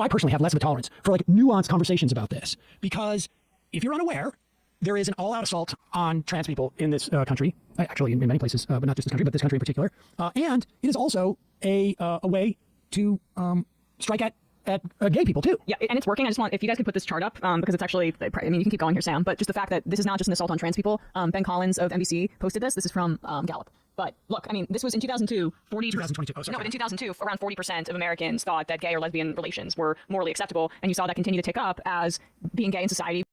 know I personally have less of a tolerance for like nuanced conversations about this, because if you're unaware, there is an all-out assault on trans people in this country, actually in many places, but not just this country, but this country in particular. And it is also a way to strike at gay people too. Yeah, and it's working. I just want, if you guys could put this chart up, because it's actually, I mean, you can keep going here, Sam, but just the fact that this is not just an assault on trans people. Ben Collins of NBC posted this. This is from Gallup. But look, I mean, this was in 2002, 2022. Oh, sorry. No, but in 2002, around 40% of Americans thought that gay or lesbian relations were morally acceptable, and you saw that continue to tick up as being gay in society.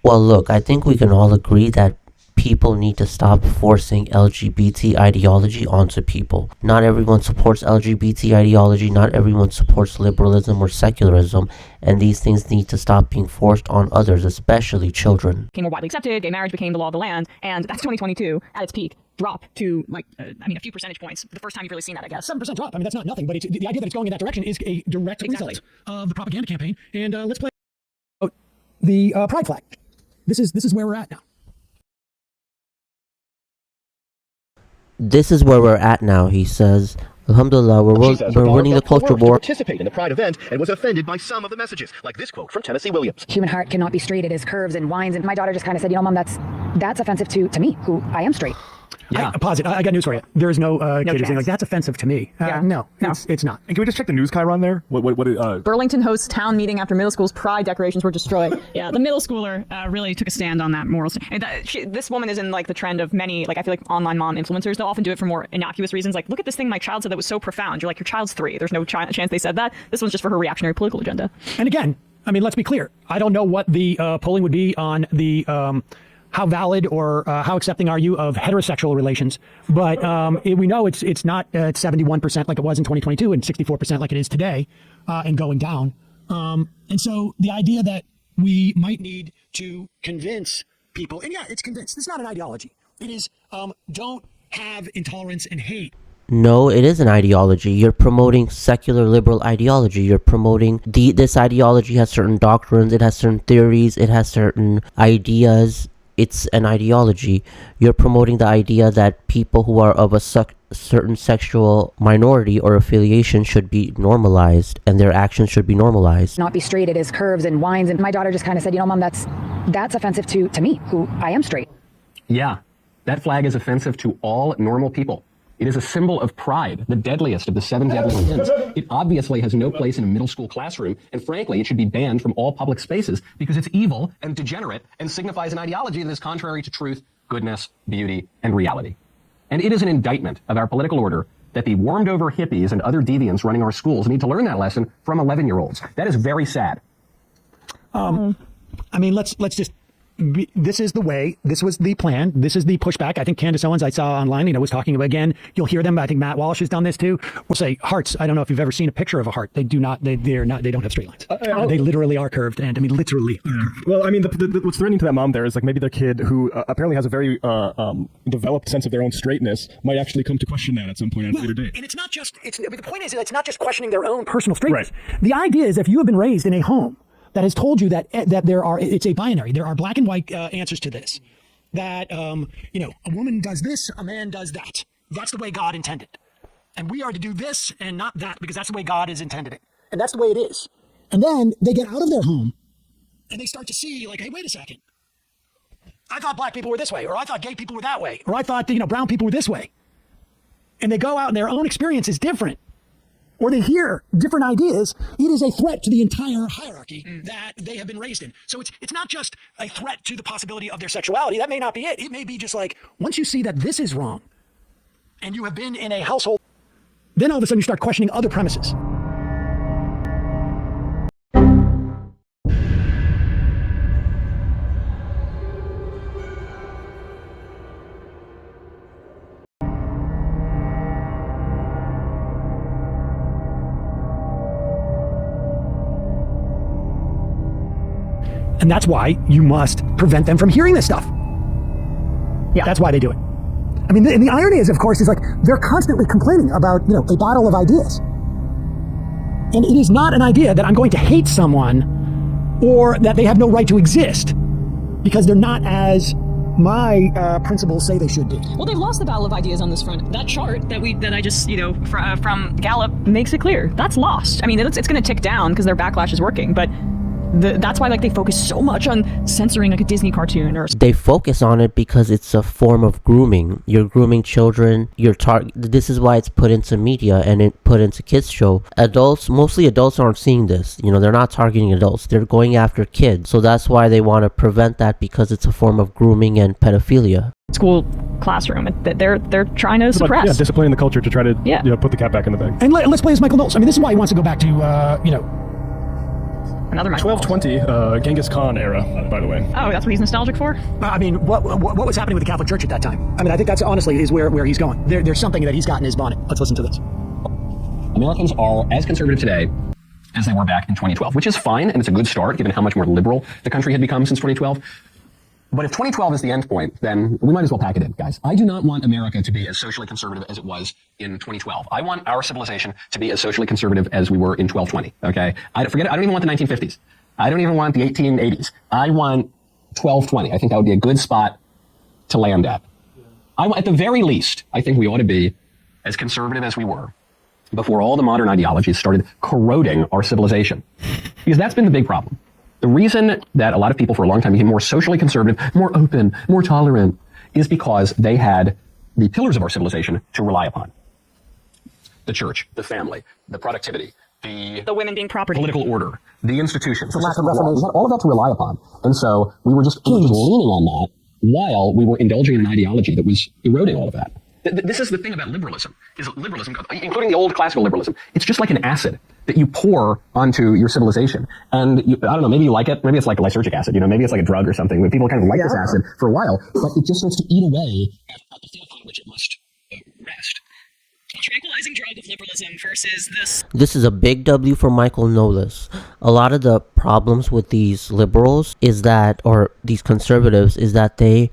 Well, look, I think we can all agree that people need to stop forcing LGBT ideology onto people. Not everyone supports LGBT ideology, not everyone supports liberalism or secularism, and these things need to stop being forced on others, especially children. Became more widely accepted, gay marriage became the law of the land, and that's 2022 at its peak. Drop to like, a few percentage points. The first time you've really seen that, I guess. 7% drop. I mean, that's not nothing, but the idea that it's going in that direction is a direct result of the propaganda campaign. And let's play the pride flag. This is where we're at now. This is where we're at now, he says. Alhamdulillah, we're winning the culture war. Participate in the Pride event and was offended by some of the messages, like this quote from Tennessee Williams. Human heart cannot be straight. It is curves and winds. And my daughter just kind of said, Mom, that's offensive to me, who I am straight. Yeah. Pause it. I got news for you. There is no kid saying like that's offensive to me. No, it's not. And can we just check the news chyron there? Burlington hosts town meeting after middle school's pride decorations were destroyed. Yeah, the middle schooler really took a stand on that moral. This woman is in like the trend of many, like I feel like online mom influencers. They'll often do it for more innocuous reasons. Like, look at this thing my child said that was so profound. You're like, your child's 3. There's no chance they said that. This one's just for her reactionary political agenda. And again, I mean, let's be clear. I don't know what the polling would be on the how valid or how accepting are you of heterosexual relations, but we know it's not at 71% like it was in 2022 and 64% like it is today, and going down. And so the idea that we might need to convince people, and yeah, it's convinced. It's not an ideology. It is don't have intolerance and hate. No, it is an ideology. You're promoting secular liberal ideology. You're promoting this ideology has certain doctrines, it has certain theories, it has certain ideas. It's an ideology. You're promoting the idea that people who are of a certain sexual minority or affiliation should be normalized, and their actions should be normalized. Not be straight. It is curves and winds. And my daughter just kind of said, Mom, that's offensive to me, who I am straight. Yeah, that flag is offensive to all normal people. It is a symbol of pride, the deadliest of the 7 deadly sins. It obviously has no place in a middle school classroom, and frankly, it should be banned from all public spaces because it's evil and degenerate and signifies an ideology that is contrary to truth, goodness, beauty, and reality. And it is an indictment of our political order that the warmed-over hippies and other deviants running our schools need to learn that lesson from 11-year-olds. That is very sad. I mean, let's just. This is the way, this was the plan, this is the pushback. I think Candace Owens, I saw online, was talking about, again, you'll hear them, I think Matt Walsh has done this too. We'll say hearts. I don't know if you've ever seen a picture of a heart. They don't have straight lines. They literally are curved, and I mean, literally are curved. Well, I mean, what's threatening to that mom there is like maybe their kid who apparently has a very developed sense of their own straightness might actually come to question that at some point at a later date. And it's not just, the point is, it's not just questioning their own personal straightness. Right. The idea is if you have been raised in a home that has told you that it's a binary. There are black and white answers to this. That a woman does this, a man does that. That's the way God intended, and we are to do this and not that because that's the way God has intended it, and that's the way it is. And then they get out of their home, and they start to see like, hey, wait a second. I thought black people were this way, or I thought gay people were that way, or I thought brown people were this way, and they go out and their own experience is different. Or they hear different ideas, it is a threat to the entire hierarchy that they have been raised in. So it's not just a threat to the possibility of their sexuality. That may not be it. It may be just like, once you see that this is wrong, and you have been in a household, then all of a sudden you start questioning other premises. And that's why you must prevent them from hearing this stuff. Yeah. That's why they do it. I mean, and the irony is, of course, is like they're constantly complaining about, a battle of ideas. And it is not an idea that I'm going to hate someone or that they have no right to exist because they're not as my principles say they should do. Well, they've lost the battle of ideas on this front. That chart that I just, from Gallup makes it clear. That's lost. I mean, it's going to tick down because their backlash is working, but that's why they focus so much on censoring like a Disney cartoon or. They focus on it because it's a form of grooming. You're grooming children. This is why it's put into media and it put into kids show. Mostly adults aren't seeing this. They're not targeting adults. They're going after kids. So that's why they want to prevent that, because it's a form of grooming and pedophilia. School classroom that they're trying to suppress. Yeah, disciplining the culture to try to put the cat back in the bag. And let's play as Michael Knowles. I mean, this is why he wants to go back to Another Michael 1220, Genghis Khan era, by the way. Oh, that's what he's nostalgic for? I mean, what was happening with the Catholic Church at that time? I mean, I think that's honestly is where he's going. There's something that he's got in his bonnet. Let's listen to this. Americans are as conservative today as they were back in 2012, which is fine, and it's a good start given how much more liberal the country had become since 2012. But if 2012 is the end point, then we might as well pack it in, guys. I do not want America to be as socially conservative as it was in 2012. I want our civilization to be as socially conservative as we were in 1220, okay? I don't even want the 1950s. I don't even want the 1880s. I want 1220. I think that would be a good spot to land at. At the very least, I think we ought to be as conservative as we were before all the modern ideologies started corroding our civilization. Because that's been the big problem. The reason that a lot of people for a long time became more socially conservative, more open, more tolerant, is because they had the pillars of our civilization to rely upon. The church, the family, the productivity, the women being property, political order, the institutions, the lack of reformation, all of that to rely upon. And so we were just leaning on that while we were indulging in an ideology that was eroding all of that. This is the thing about liberalism, including the old classical liberalism. It's just like an acid that you pour onto your civilization. And I don't know, maybe you like it. Maybe it's like lysergic acid, maybe it's like a drug or something. But people kind of like this acid for a while, but it just starts to eat away at the thing upon which it must rest. A tranquilizing drug of liberalism versus this. This is a big W for Michael Knowles. A lot of the problems with these liberals or these conservatives is that they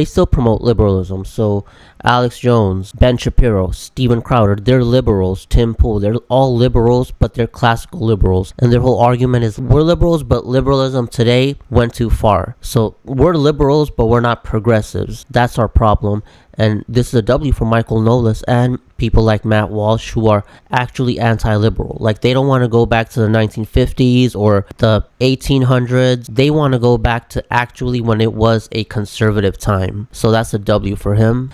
still promote liberalism. So Alex Jones, Ben Shapiro, Steven Crowder, they're liberals. Tim Pool, they're all liberals, but they're classical liberals. And their whole argument is we're liberals, but liberalism today went too far. So we're liberals, but we're not progressives. That's our problem. And this is a W for Michael Knowles and people like Matt Walsh, who are actually anti-liberal. Like, they don't want to go back to the 1950s or the 1800s. They want to go back to actually when it was a conservative time. So that's a W for him.